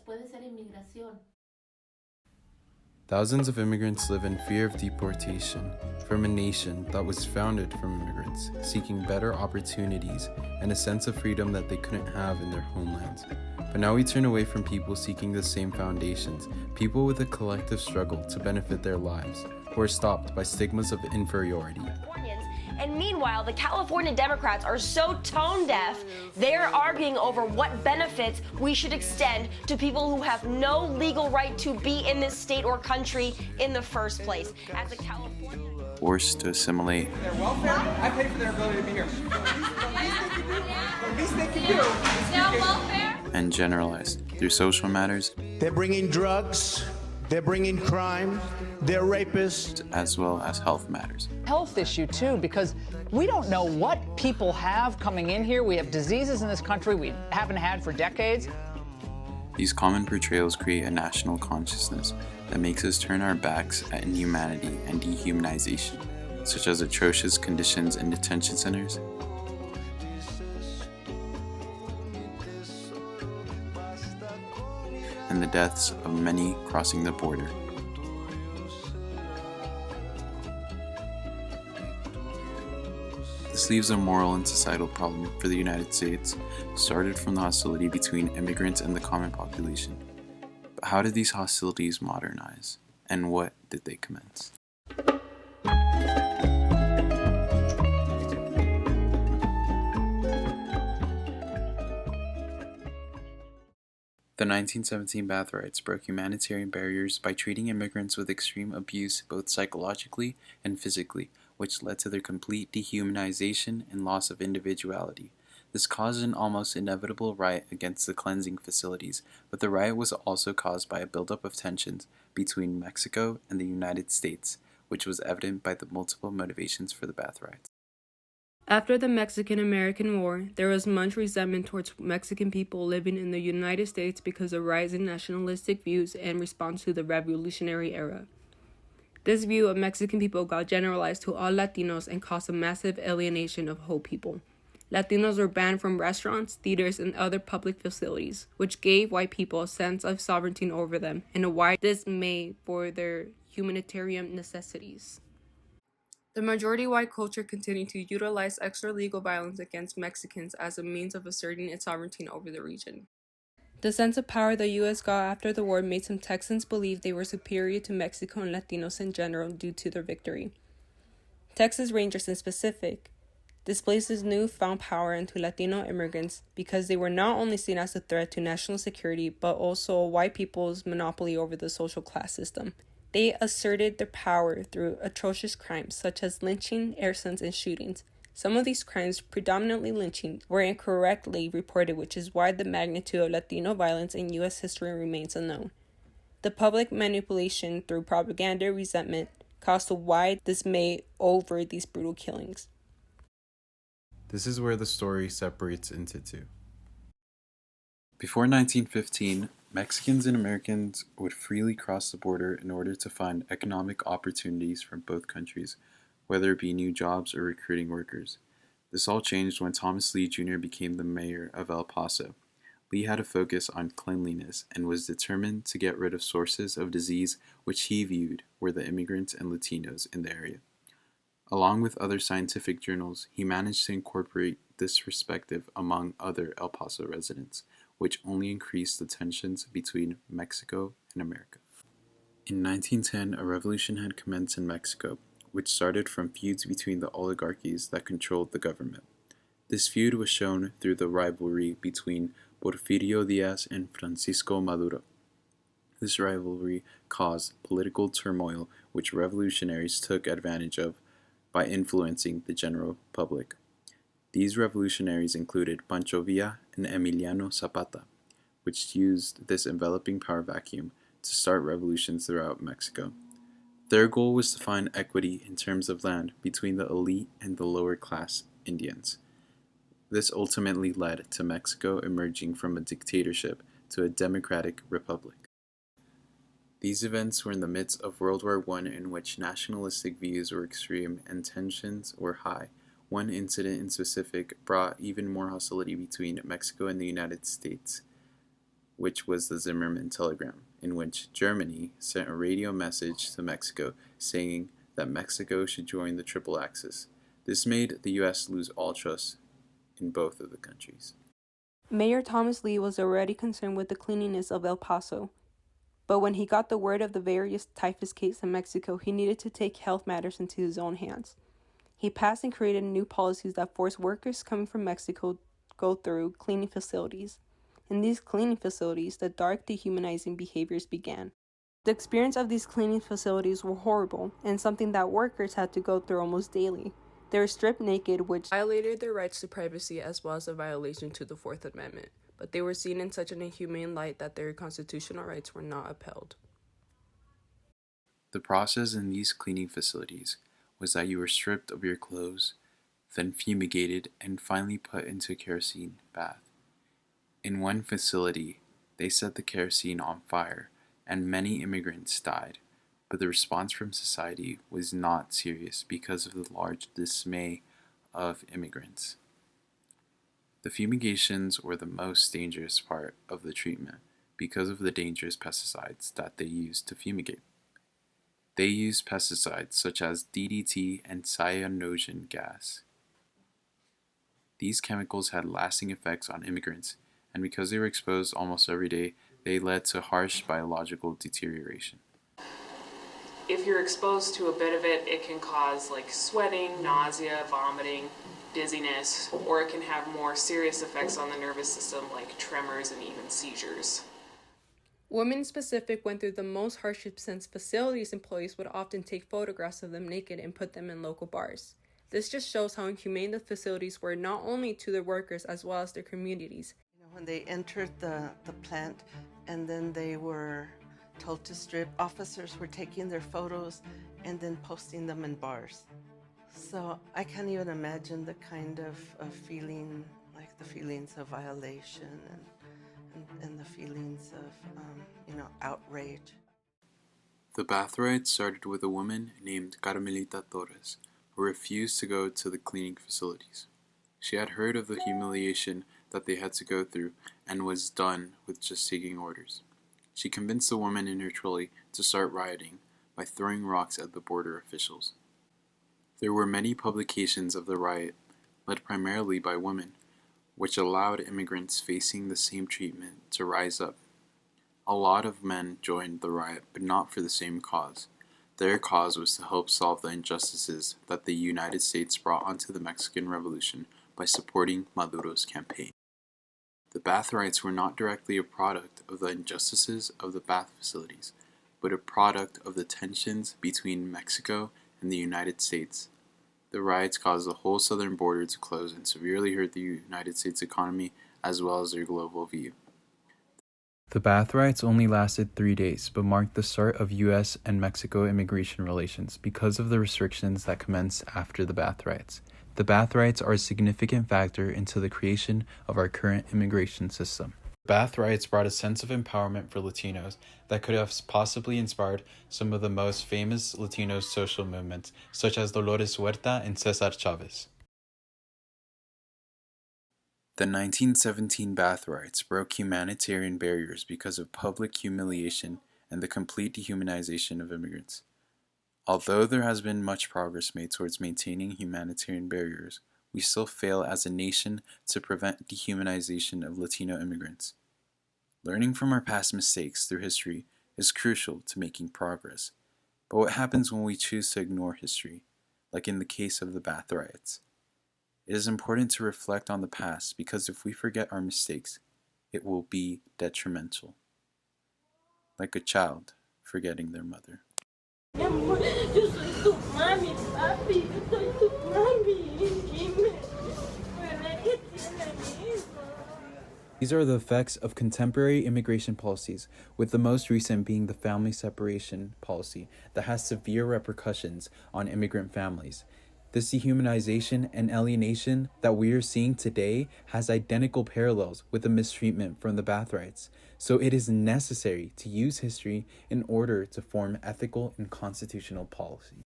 puede ser inmigración. Thousands of immigrants live in fear of deportation from a nation that was founded from immigrants, seeking better opportunities and a sense of freedom that they couldn't have in their homelands. But now we turn away from people seeking the same foundations, people with a collective struggle to benefit their lives, who are stopped by stigmas of inferiority. And meanwhile, the California Democrats are so tone deaf, they're arguing over what benefits we should extend to people who have no legal right to be in this state or country in the first place. As a California Forced to assimilate Their welfare, I pay for their ability to be here. The least they can do is welfare? and generalized through social matters They're bringing drugs, they're bringing crime, they're rapists. as well as health matters. Health issue too, because we don't know what people have coming in here. We have diseases in this country we haven't had for decades. These common portrayals create a national consciousness that makes us turn our backs at inhumanity and dehumanization, such as atrocious conditions in detention centers, and the deaths of many crossing the border. This leaves a moral and societal problem for the United States, started from the hostility between immigrants and the common population. But how did these hostilities modernize, and what did they commence? The 1917 Bath Riots broke humanitarian barriers by treating immigrants with extreme abuse both psychologically and physically, which led to their complete dehumanization and loss of individuality. This caused an almost inevitable riot against the cleansing facilities, but the riot was also caused by a buildup of tensions between Mexico and the United States, which was evident by the multiple motivations for the Bath Riots. After the Mexican-American War, there was much resentment towards Mexican people living in the United States because of rising nationalistic views in response to the Revolutionary Era. This view of Mexican people got generalized to all Latinos and caused a massive alienation of whole people. Latinos were banned from restaurants, theaters, and other public facilities, which gave white people a sense of sovereignty over them and a wide dismay for their humanitarian necessities. The majority white culture continued to utilize extra-legal violence against Mexicans as a means of asserting its sovereignty over the region. The sense of power the U.S. got after the war made some Texans believe they were superior to Mexico and Latinos in general due to their victory. Texas Rangers in specific displaced this newfound power into Latino immigrants because they were not only seen as a threat to national security but also white people's monopoly over the social class system. They asserted their power through atrocious crimes such as lynching, arsons, and shootings. Some of these crimes, predominantly lynching, were incorrectly reported, which is why the magnitude of Latino violence in U.S. history remains unknown. The public manipulation through propaganda resentment caused a wide dismay over these brutal killings. This is where the story separates into two. Before 1915, Mexicans and Americans would freely cross the border in order to find economic opportunities from both countries, whether it be new jobs or recruiting workers. This all changed when Thomas Lee Jr. became the mayor of El Paso. Lee had a focus on cleanliness and was determined to get rid of sources of disease which he viewed were the immigrants and Latinos in the area. Along with other scientific journals, he managed to incorporate this perspective among other El Paso residents, which only increased the tensions between Mexico and America. In 1910, a revolution had commenced in Mexico, which started from feuds between the oligarchies that controlled the government. This feud was shown through the rivalry between Porfirio Diaz and Francisco Maduro. This rivalry caused political turmoil, which revolutionaries took advantage of by influencing the general public. These revolutionaries included Pancho Villa and Emiliano Zapata, which used this enveloping power vacuum to start revolutions throughout Mexico. Their goal was to find equity in terms of land between the elite and the lower class Indians. This ultimately led to Mexico emerging from a dictatorship to a democratic republic. These events were in the midst of World War I, in which nationalistic views were extreme and tensions were high. One incident in specific brought even more hostility between Mexico and the United States. which was the Zimmerman telegram, in which Germany sent a radio message to Mexico saying that Mexico should join the Triple Axis. This made the U.S. lose all trust in both of the countries. Mayor Thomas Lee was already concerned with the cleanliness of El Paso, but when he got the word of the various typhus cases in Mexico, he needed to take health matters into his own hands. He passed and created new policies that forced workers coming from Mexico to go through cleaning facilities. In these cleaning facilities, the dark, dehumanizing behaviors began. The experience of these cleaning facilities were horrible and something that workers had to go through almost daily. They were stripped naked, which violated their rights to privacy as well as a violation to the Fourth Amendment, but they were seen in such an inhumane light that their constitutional rights were not upheld. The process in these cleaning facilities was that you were stripped of your clothes, then fumigated, and finally put into a kerosene bath. In one facility, they set the kerosene on fire, and many immigrants died, but the response from society was not serious because of the large dismay of immigrants. The fumigations were the most dangerous part of the treatment because of the dangerous pesticides that they used to fumigate. They used pesticides such as DDT and cyanogen gas. These chemicals had lasting effects on immigrants, and because they were exposed almost every day, they led to harsh biological deterioration. If you're exposed to a bit of it, it can cause like sweating, nausea, vomiting, dizziness, or it can have more serious effects on the nervous system like tremors and even seizures. Women specific went through the most hardship since facilities employees would often take photographs of them naked and put them in local bars. This just shows how inhumane the facilities were not only to their workers as well as their communities. When they entered the plant and then they were told to strip, officers were taking their photos and then posting them in bars. So I can't even imagine the kind of feeling, like the feelings of violation and the feelings of, outrage. The bath riots started with a woman named Carmelita Torres, who refused to go to the cleaning facilities. She had heard of the humiliation that they had to go through and was done with just taking orders. She convinced the woman in her trolley to start rioting by throwing rocks at the border officials. There were many publications of the riot, led primarily by women, which allowed immigrants facing the same treatment to rise up. A lot of men joined the riot, but not for the same cause. Their cause was to help solve the injustices that the United States brought onto the Mexican Revolution by supporting Maduro's campaign. The bath riots were not directly a product of the injustices of the bath facilities, but a product of the tensions between Mexico and the United States. The riots caused the whole southern border to close and severely hurt the United States economy as well as their global view. The bath riots only lasted 3 days, but marked the start of U.S. and Mexico immigration relations because of the restrictions that commenced after the bath riots. The bath riots are a significant factor into the creation of our current immigration system. The bath riots brought a sense of empowerment for Latinos that could have possibly inspired some of the most famous Latino social movements, such as Dolores Huerta and Cesar Chavez. The 1917 bath riots broke humanitarian barriers because of public humiliation and the complete dehumanization of immigrants. Although there has been much progress made towards maintaining humanitarian barriers, we still fail as a nation to prevent dehumanization of Latino immigrants. Learning from our past mistakes through history is crucial to making progress. But what happens when we choose to ignore history, like in the case of the bath riots? It is important to reflect on the past because if we forget our mistakes, it will be detrimental. Like a child forgetting their mother. These are the effects of contemporary immigration policies, with the most recent being the family separation policy that has severe repercussions on immigrant families. This dehumanization and alienation that we are seeing today has identical parallels with the mistreatment from the bath riots. So it is necessary to use history in order to form ethical and constitutional policy.